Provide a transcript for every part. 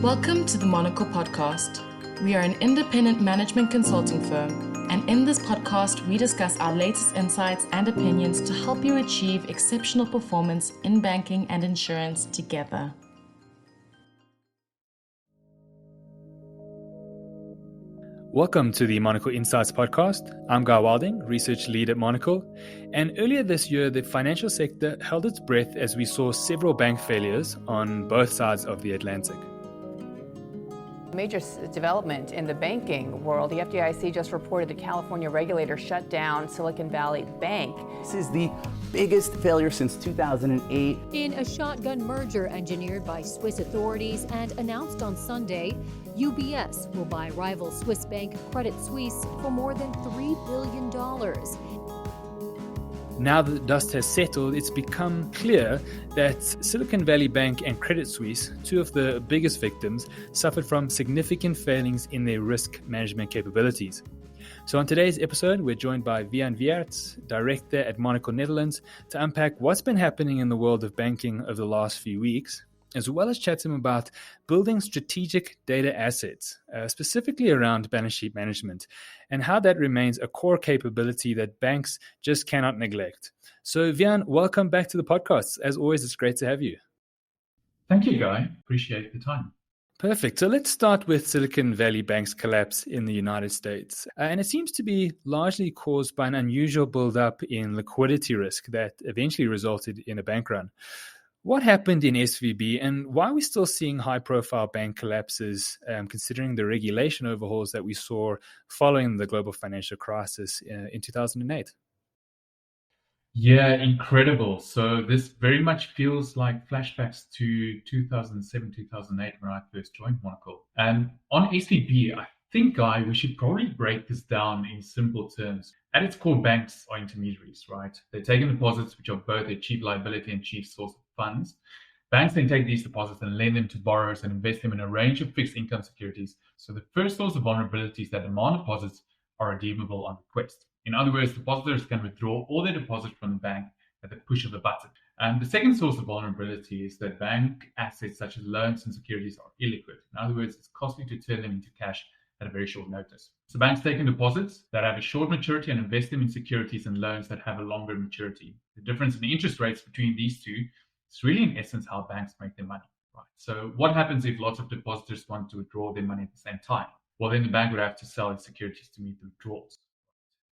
Welcome to the Monocle podcast. We are an independent management consulting firm, and in this podcast, we discuss our latest insights and opinions to help you achieve exceptional performance in banking and insurance together. Welcome to the Monocle Insights podcast. I'm Guy Wilding, research lead at Monocle. And earlier this year, the financial sector held its breath as we saw several bank failures on both sides of the Atlantic. Major development in the banking world. The FDIC just reported the California regulator shut down Silicon Valley Bank. This is the biggest failure since 2008. In a shotgun merger engineered by Swiss authorities and announced on Sunday, UBS will buy rival Swiss bank Credit Suisse for more than $3 billion. Now that the dust has settled, it's become clear that Silicon Valley Bank and Credit Suisse, two of the biggest victims, suffered from significant failings in their risk management capabilities. So on today's episode, we're joined by Wiehann Weerts, director at Monocle Netherlands, to unpack what's been happening in the world of banking over the last few weeks, as well as chat to him about building strategic data assets, specifically around balance sheet management, and how that remains a core capability that banks just cannot neglect. So, Wiehann, welcome back to the podcast. As always, it's great to have you. Thank you, Guy. Appreciate the time. Perfect. So let's start with Silicon Valley Bank's collapse in the United States. And it seems to be largely caused by an unusual buildup in liquidity risk that eventually resulted in a bank run. What happened in SVB, and why are we still seeing high-profile bank collapses, considering the regulation overhauls that we saw following the global financial crisis in 2008? Yeah, incredible. So this very much feels like flashbacks to 2007, 2008 when I first joined Monocle. And on SVB, I think, Guy, we should probably break this down in simple terms. At its core, banks are intermediaries, right? They're taking deposits, which are both a chief liability and chief source of funds. Banks then take these deposits and lend them to borrowers and invest them in a range of fixed income securities. So the first source of vulnerabilities that demand deposits are redeemable on request. In other words, depositors can withdraw all their deposits from the bank at the push of a button. And the second source of vulnerability is that bank assets such as loans and securities are illiquid. In other words, it's costly to turn them into cash at a very short notice. So banks take in deposits that have a short maturity and invest them in securities and loans that have a longer maturity. The difference in the interest rates between these two is really, in essence, how banks make their money. Right. So what happens if lots of depositors want to withdraw their money at the same time? Well, then the bank would have to sell its securities to meet the withdrawals.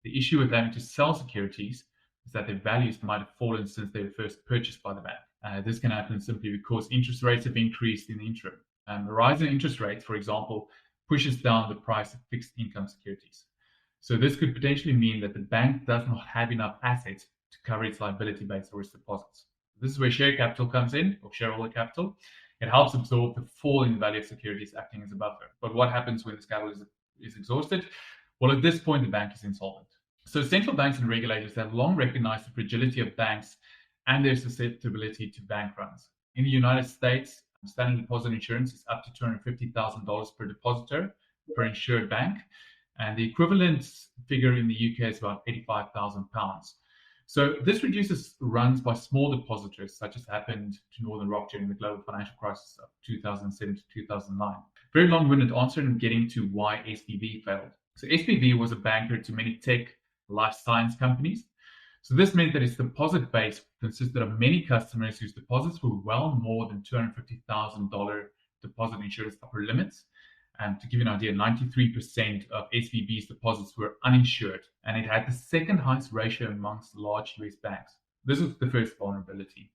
The issue with having to sell securities is that their values might have fallen since they were first purchased by the bank. This can happen simply because interest rates have increased in the interim. The rise in interest rates, for example, pushes down the price of fixed income securities. So this could potentially mean that the bank does not have enough assets to cover its liability base or its deposits. This is where share capital comes in, or shareholder capital. It helps absorb the fall in the value of securities, acting as a buffer. But what happens when this capital is exhausted? Well, at this point, the bank is insolvent. So central banks and regulators have long recognized the fragility of banks and their susceptibility to bank runs. In the United States, standard deposit insurance is up to $250,000 per depositor per insured bank. And the equivalent figure in the UK is about £85,000. So this reduces runs by small depositors, such as happened to Northern Rock during the global financial crisis of 2007 to 2009. Very long-winded answer in getting to why SVB failed. So SVB was a banker to many tech, life science companies. So this meant that its deposit base consisted of many customers whose deposits were well more than $250,000 deposit insurance upper limits. And to give you an idea, 93% of SVB's deposits were uninsured, and it had the second highest ratio amongst large US banks. This was the first vulnerability.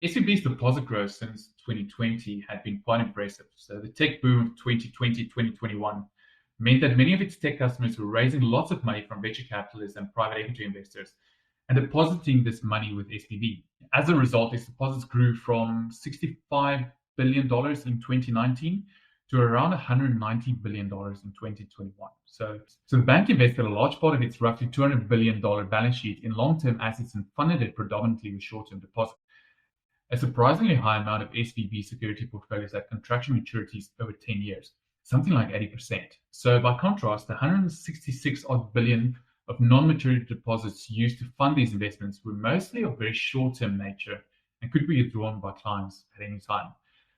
SVB's deposit growth since 2020 had been quite impressive. So the tech boom of 2020, 2021 meant that many of its tech customers were raising lots of money from venture capitalists and private equity investors and depositing this money with SVB. As a result, its deposits grew from $65 billion in 2019 to around $190 billion in 2021. So the bank invested a large part of its roughly $200 billion balance sheet in long-term assets and funded it predominantly with short-term deposits. A surprisingly high amount of SVB security portfolios had contractual maturities over 10 years, something like 80%. So by contrast, the 166 odd billion of non-maturity deposits used to fund these investments were mostly of very short-term nature and could be withdrawn by clients at any time.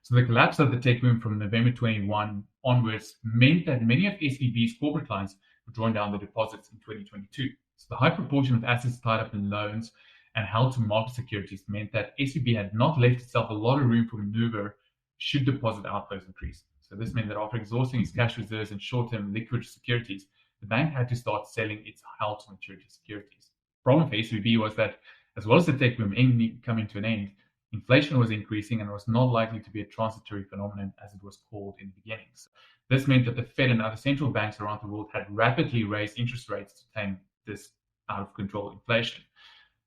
So the collapse of the tech boom from November 21 onwards meant that many of SVB's corporate clients were drawing down their deposits in 2022. So the high proportion of assets tied up in loans and held to market securities meant that SVB had not left itself a lot of room for maneuver should deposit outflows increase. So this meant that after exhausting its cash reserves and short-term liquid securities, the bank had to start selling its held-to-maturity securities. The problem for SVB was that, as well as the tech boom coming to an end, inflation was increasing and was not likely to be a transitory phenomenon as it was called in the beginning. So this meant that the Fed and other central banks around the world had rapidly raised interest rates to tame this out-of-control inflation.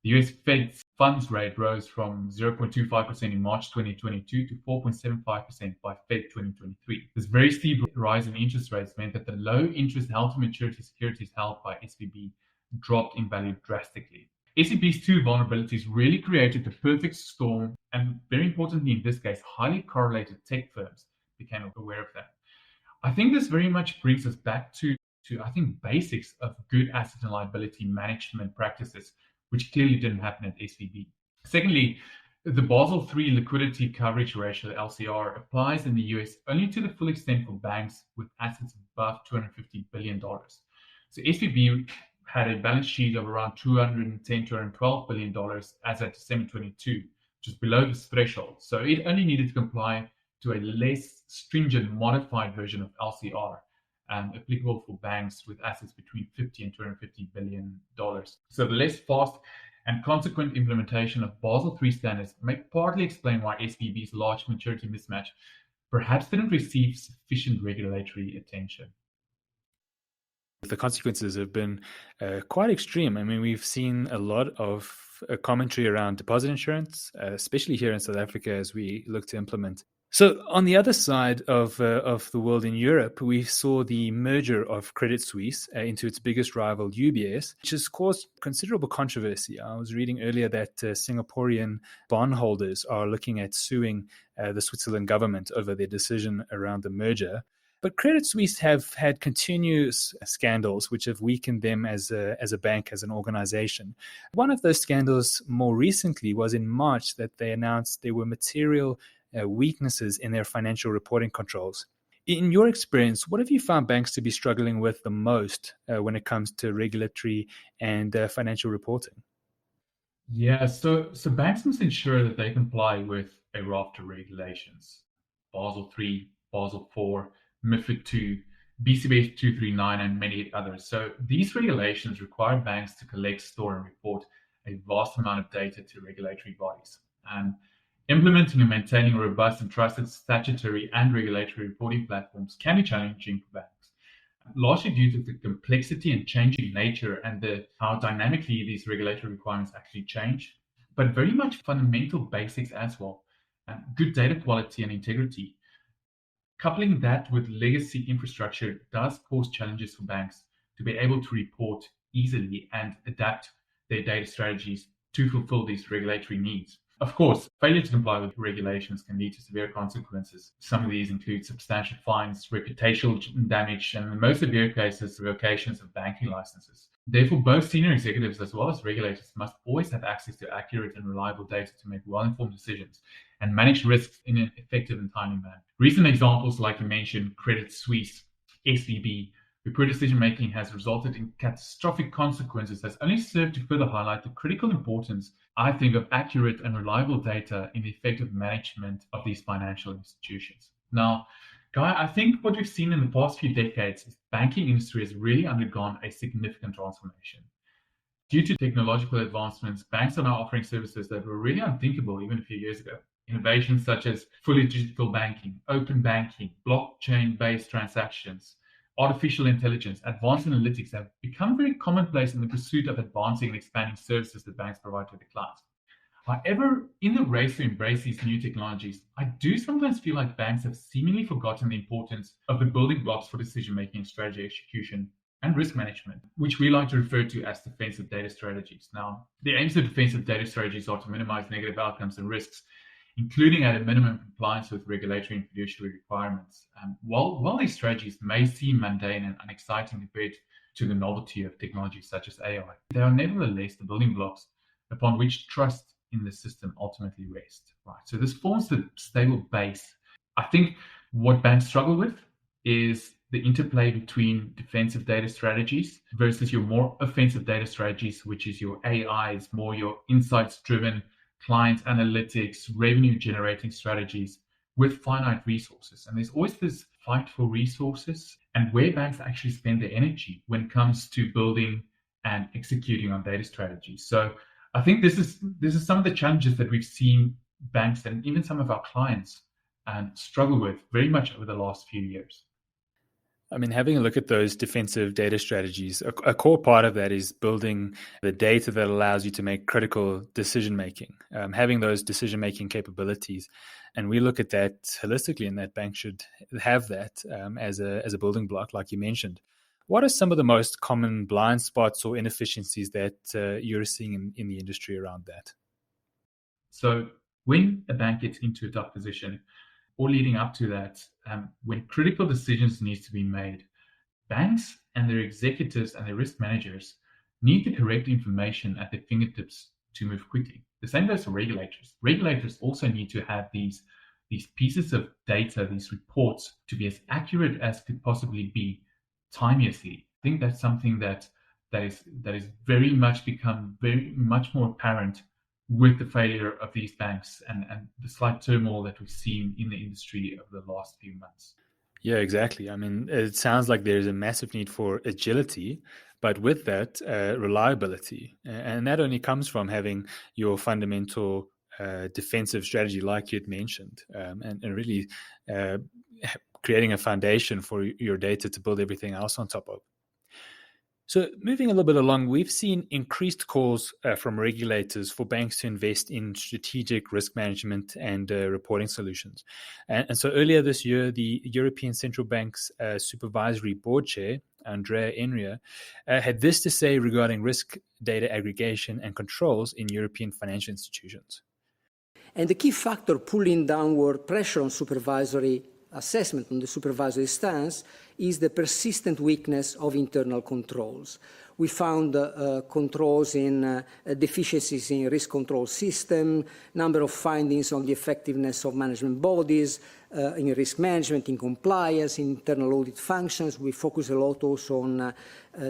The US Fed's funds rate rose from 0.25% in March 2022 to 4.75% by Feb 2023. This very steep rise in interest rates meant that the low-interest held-to-maturity securities held by SVB dropped in value drastically. SVB's two vulnerabilities really created the perfect storm, and very importantly in this case, highly correlated tech firms became aware of that. I think this very much brings us back to I think, basics of good asset and liability management practices, which clearly didn't happen at SVB. Secondly, the Basel III liquidity coverage ratio, LCR, applies in the US only to the full extent for banks with assets above $250 billion. So SVB had a balance sheet of around $210, $212 billion as at December 22, which is below this threshold. So it only needed to comply to a less stringent modified version of LCR, applicable for banks with assets between $50 and $250 billion. So the less fast and consequent implementation of Basel III standards may partly explain why SVB's large maturity mismatch perhaps didn't receive sufficient regulatory attention. The consequences have been quite extreme. I mean, we've seen a lot of commentary around deposit insurance, especially here in South Africa as we look to implement. So on the other side of the world in Europe, we saw the merger of Credit Suisse into its biggest rival, UBS, which has caused considerable controversy. I was reading earlier that Singaporean bondholders are looking at suing the Switzerland government over their decision around the merger. But Credit Suisse have had continuous scandals which have weakened them as a bank, as an organization. One of those scandals more recently was in March that they announced there were material weaknesses in their financial reporting controls. In your experience, what have you found banks to be struggling with the most when it comes to regulatory and financial reporting? Yeah, so banks must ensure that they comply with a raft of regulations: Basel III, Basel IV, MiFID II, BCBS 239, and many others. So these regulations require banks to collect, store, and report a vast amount of data to regulatory bodies. And implementing and maintaining robust and trusted statutory and regulatory reporting platforms can be challenging for banks, largely due to the complexity and changing nature and how dynamically these regulatory requirements actually change, but very much fundamental basics as well. Good data quality and integrity. Coupling that with legacy infrastructure does cause challenges for banks to be able to report easily and adapt their data strategies to fulfill these regulatory needs. Of course, failure to comply with regulations can lead to severe consequences. Some of these include substantial fines, reputational damage, and in most severe cases, revocations of banking licenses. Therefore, both senior executives as well as regulators must always have access to accurate and reliable data to make well-informed decisions and manage risks in an effective and timely manner. Recent examples, like you mentioned, Credit Suisse, SVB, where poor decision-making has resulted in catastrophic consequences, has only served to further highlight the critical importance, I think, of accurate and reliable data in the effective management of these financial institutions. Now, Guy, I think what we've seen in the past few decades is the banking industry has really undergone a significant transformation. Due to technological advancements, banks are now offering services that were really unthinkable even a few years ago. Innovations such as fully digital banking, open banking, blockchain-based transactions, artificial intelligence, advanced analytics have become very commonplace in the pursuit of advancing and expanding services that banks provide to their clients. However, in the race to embrace these new technologies, I do sometimes feel like banks have seemingly forgotten the importance of the building blocks for decision-making, strategy execution, and risk management, which we like to refer to as defensive data strategies. Now, the aims of defensive data strategies are to minimize negative outcomes and risks, including at a minimum compliance with regulatory and fiduciary requirements. While these strategies may seem mundane and unexciting compared to the novelty of technologies such as AI, they are nevertheless the building blocks upon which trust in the system ultimately rests. Right. So this forms the stable base I think what banks struggle with is the interplay between defensive data strategies versus your more offensive data strategies, which is your AIs, more your insights-driven client analytics, revenue-generating strategies with finite resources. And there's always this fight for resources and where banks actually spend their energy when it comes to building and executing on data strategies. So I think this is some of the challenges that we've seen banks and even some of our clients struggle with very much over the last few years. I mean, having a look at those defensive data strategies, a core part of that is building the data that allows you to make critical decision making, having those decision making capabilities. And we look at that holistically, and that bank should have that as a building block, like you mentioned. What are some of the most common blind spots or inefficiencies that you're seeing in the industry around that? So when a bank gets into a tough position, or leading up to that, when critical decisions need to be made, banks and their executives and their risk managers need the correct information at their fingertips to move quickly. The same goes for regulators. Regulators also need to have these pieces of data, these reports, to be as accurate as could possibly be timeously. I think that's something that is very much become very much more apparent with the failure of these banks and the slight turmoil that we've seen in the industry over the last few months. Yeah, exactly. I mean, it sounds like there's a massive need for agility, but with that, reliability. And that only comes from having your fundamental defensive strategy, like you'd mentioned, and really creating a foundation for your data to build everything else on top of. So moving a little bit along, we've seen increased calls from regulators for banks to invest in strategic risk management and reporting solutions. And so earlier this year, the European Central Bank's Supervisory Board Chair, Andrea Enria, had this to say regarding risk data aggregation and controls in European financial institutions. And the key factor pulling downward pressure on supervisory assessment, on the supervisory stance, is the persistent weakness of internal controls. We found controls in deficiencies in risk control system, number of findings on the effectiveness of management bodies, in risk management, in compliance, in internal audit functions. We focus a lot also on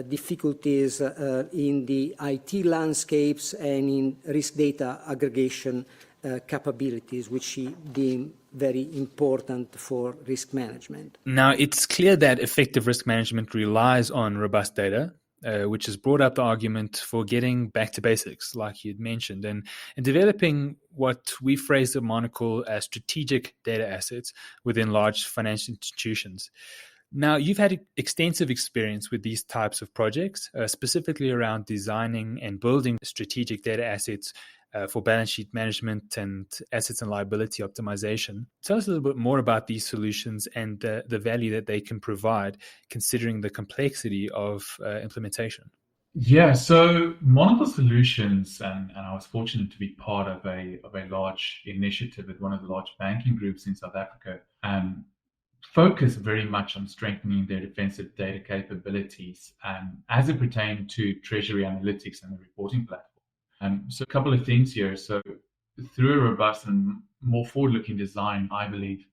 difficulties in the IT landscapes and in risk data aggregation capabilities, which she deemed very important for risk management. Now, it's clear that effective risk management relies on robust data, which has brought up the argument for getting back to basics, like you'd mentioned, and developing what we phrase at Monocle as strategic data assets within large financial institutions. Now, you've had extensive experience with these types of projects, specifically around designing and building strategic data assets for balance sheet management and assets and liability optimization. Tell us a little bit more about these solutions and the value that they can provide, considering the complexity of implementation. Yeah, so Monocle Solutions, and I was fortunate to be part of a large initiative at one of the large banking groups in South Africa, focus very much on strengthening their defensive data capabilities as it pertained to treasury analytics and the reporting platform. So a couple of things here. So through a robust and more forward-looking design, I believe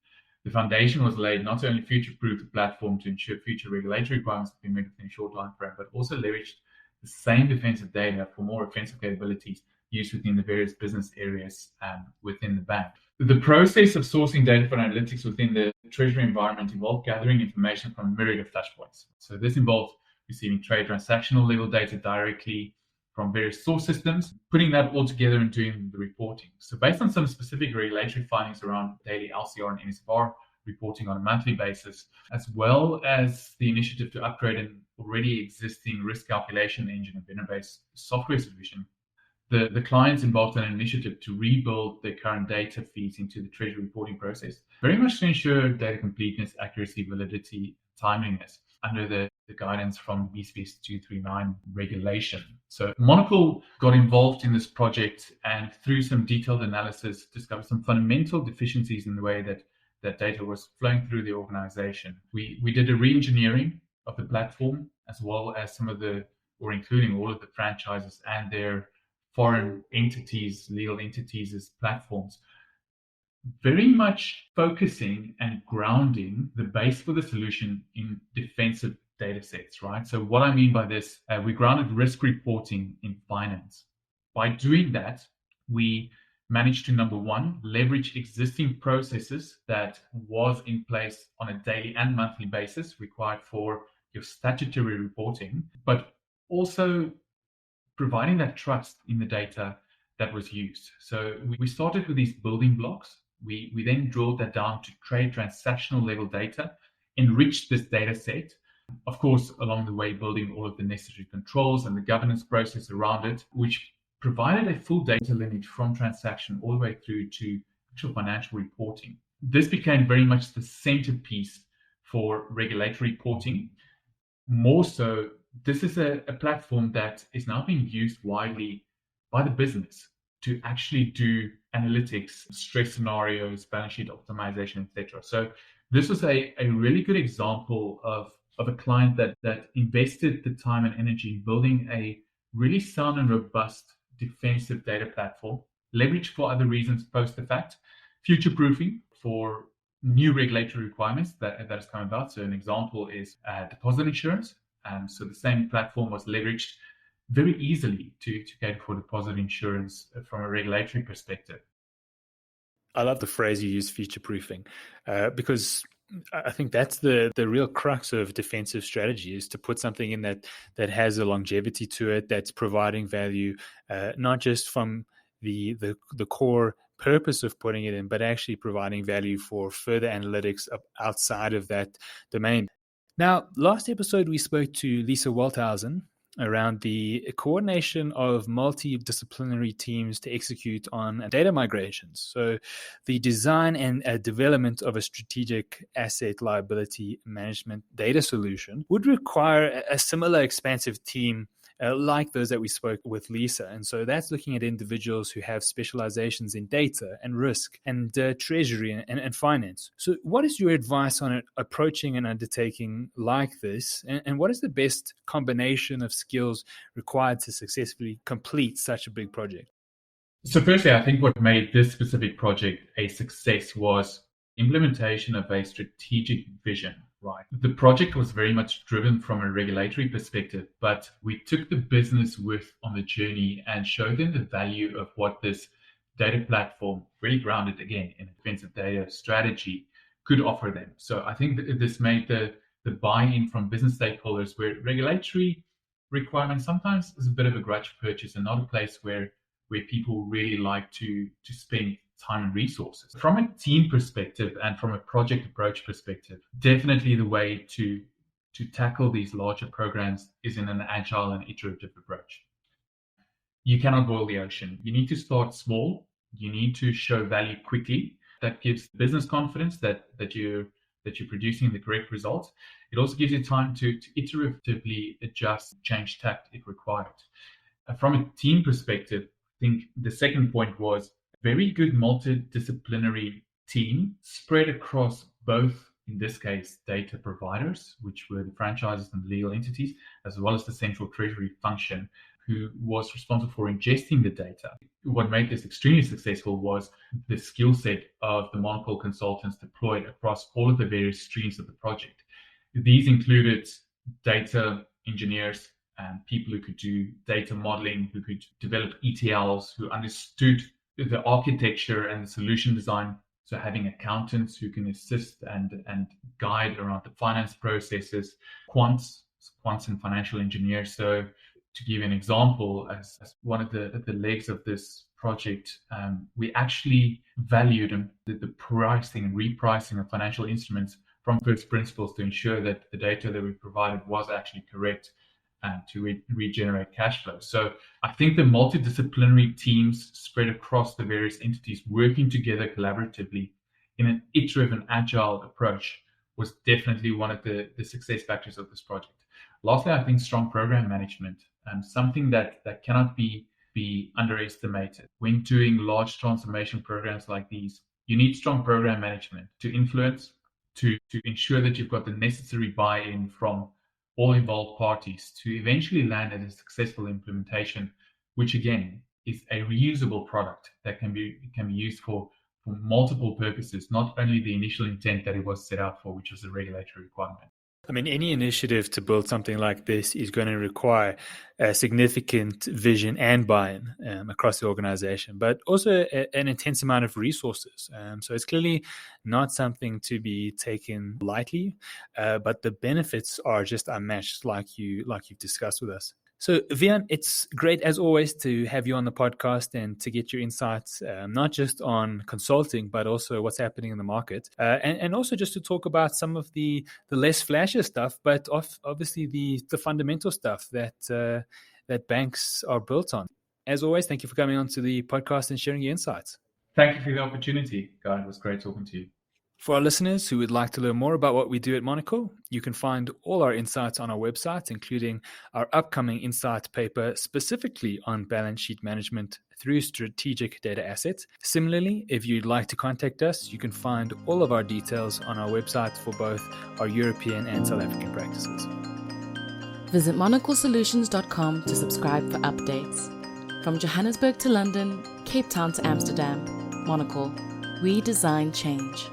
the foundation was laid not to only future-proof the platform to ensure future regulatory requirements can be met within a short time frame, but also leveraged the same defensive data for more offensive capabilities used within the various business areas within the bank. The process of sourcing data for analytics within the treasury environment involved gathering information from a myriad of touchpoints. So this involved receiving trade transactional level data directly from various source systems, putting that all together and doing the reporting. So based on some specific regulatory findings around daily LCR and NSFR reporting on a monthly basis, as well as the initiative to upgrade an already existing risk calculation engine and vendor-based software solution, the clients involved in an initiative to rebuild their current data feeds into the treasury reporting process, very much to ensure data completeness, accuracy, validity, timeliness under the guidance from BCBS 239 regulation. So Monocle got involved in this project and through some detailed analysis discovered some fundamental deficiencies in the way that data was flowing through the organization. We did a re-engineering of the platform as well as including all of the franchises and their foreign entities, legal entities as platforms. very much focusing and grounding the base for the solution in defensive data sets, right? So what I mean by this, we grounded risk reporting in finance. By doing that, we managed to, number one, leverage existing processes that was in place on a daily and monthly basis required for your statutory reporting, but also providing that trust in the data that was used. So we started with these building blocks. We then drilled that down to trade transactional level data, enriched this data set, of course, along the way, building all of the necessary controls and the governance process around it, which provided a full data lineage from transaction all the way through to actual financial reporting. This became very much the centerpiece for regulatory reporting. More so, this is a platform that is now being used widely by the business to actually do analytics, stress scenarios, balance sheet optimization, etc. So this was a really good example of a client that invested the time and energy in building a really sound and robust defensive data platform, leveraged for other reasons post the fact, future-proofing for new regulatory requirements that has come about. So an example is deposit insurance. So the same platform was leveraged very easily to cater for deposit insurance from a regulatory perspective. I love the phrase you use, future-proofing, because I think that's the real crux of defensive strategy, is to put something in that has a longevity to it, that's providing value, not just from the core purpose of putting it in, but actually providing value for further analytics outside of that domain. Now, last episode, we spoke to Lisa Walthausen around the coordination of multidisciplinary teams to execute on data migrations. So the design and development of a strategic asset liability management data solution would require a similar expansive team like those that we spoke with Lisa. And so that's looking at individuals who have specializations in data and risk and treasury and finance. So what is your advice on approaching an undertaking like this? And what is the best combination of skills required to successfully complete such a big project? So firstly, I think what made this specific project a success was implementation of a strategic vision. Right. The project was very much driven from a regulatory perspective, but we took the business on the journey and showed them the value of what this data platform, really grounded again in a defensive data strategy, could offer them. So I think that this made the buy-in from business stakeholders, where regulatory requirements sometimes is a bit of a grudge purchase and not a place where people really like to spend time and resources. From a team perspective and from a project approach perspective, definitely the way to tackle these larger programs is in an agile and iterative approach. You cannot boil the ocean. You need to start small. You need to show value quickly. That gives business confidence that you're producing the correct results. It also gives you time to iteratively adjust, change tact if required. From a team perspective, I think the second point was very good multidisciplinary team spread across both, in this case, data providers, which were the franchises and legal entities, as well as the central treasury function, who was responsible for ingesting the data. What made this extremely successful was the skill set of the Monocle consultants deployed across all of the various streams of the project. These included data engineers and people who could do data modeling, who could develop ETLs, who understood the architecture and the solution design. So having accountants who can assist and guide around the finance processes, quants and financial engineers. So to give an example, as one of the legs of this project, we actually valued the pricing and repricing of financial instruments from first principles to ensure that the data that we provided was actually correct and to regenerate cash flow. So I think the multidisciplinary teams spread across the various entities working together collaboratively in an iterative and agile approach was definitely one of the success factors of this project. Lastly, I think strong program management, something that cannot be underestimated. When doing large transformation programs like these, you need strong program management to influence, to ensure that you've got the necessary buy-in from all involved parties to eventually land at a successful implementation, which again is a reusable product that can be used for for multiple purposes, not only the initial intent that it was set out for, which was a regulatory requirement. I mean, any initiative to build something like this is going to require a significant vision and buy-in across the organization, but also an intense amount of resources. So it's clearly not something to be taken lightly, but the benefits are just unmatched, like you've discussed with us. So, Wiehann, it's great as always to have you on the podcast and to get your insights, not just on consulting, but also what's happening in the market, and also just to talk about some of the less flashy stuff, but obviously the fundamental stuff that banks are built on. As always, thank you for coming on to the podcast and sharing your insights. Thank you for the opportunity, Guy. It was great talking to you. For our listeners who would like to learn more about what we do at Monocle, you can find all our insights on our website, including our upcoming insight paper specifically on balance sheet management through strategic data assets. Similarly, if you'd like to contact us, you can find all of our details on our website for both our European and South African practices. Visit monoclesolutions.com to subscribe for updates. From Johannesburg to London, Cape Town to Amsterdam, Monocle, we design change.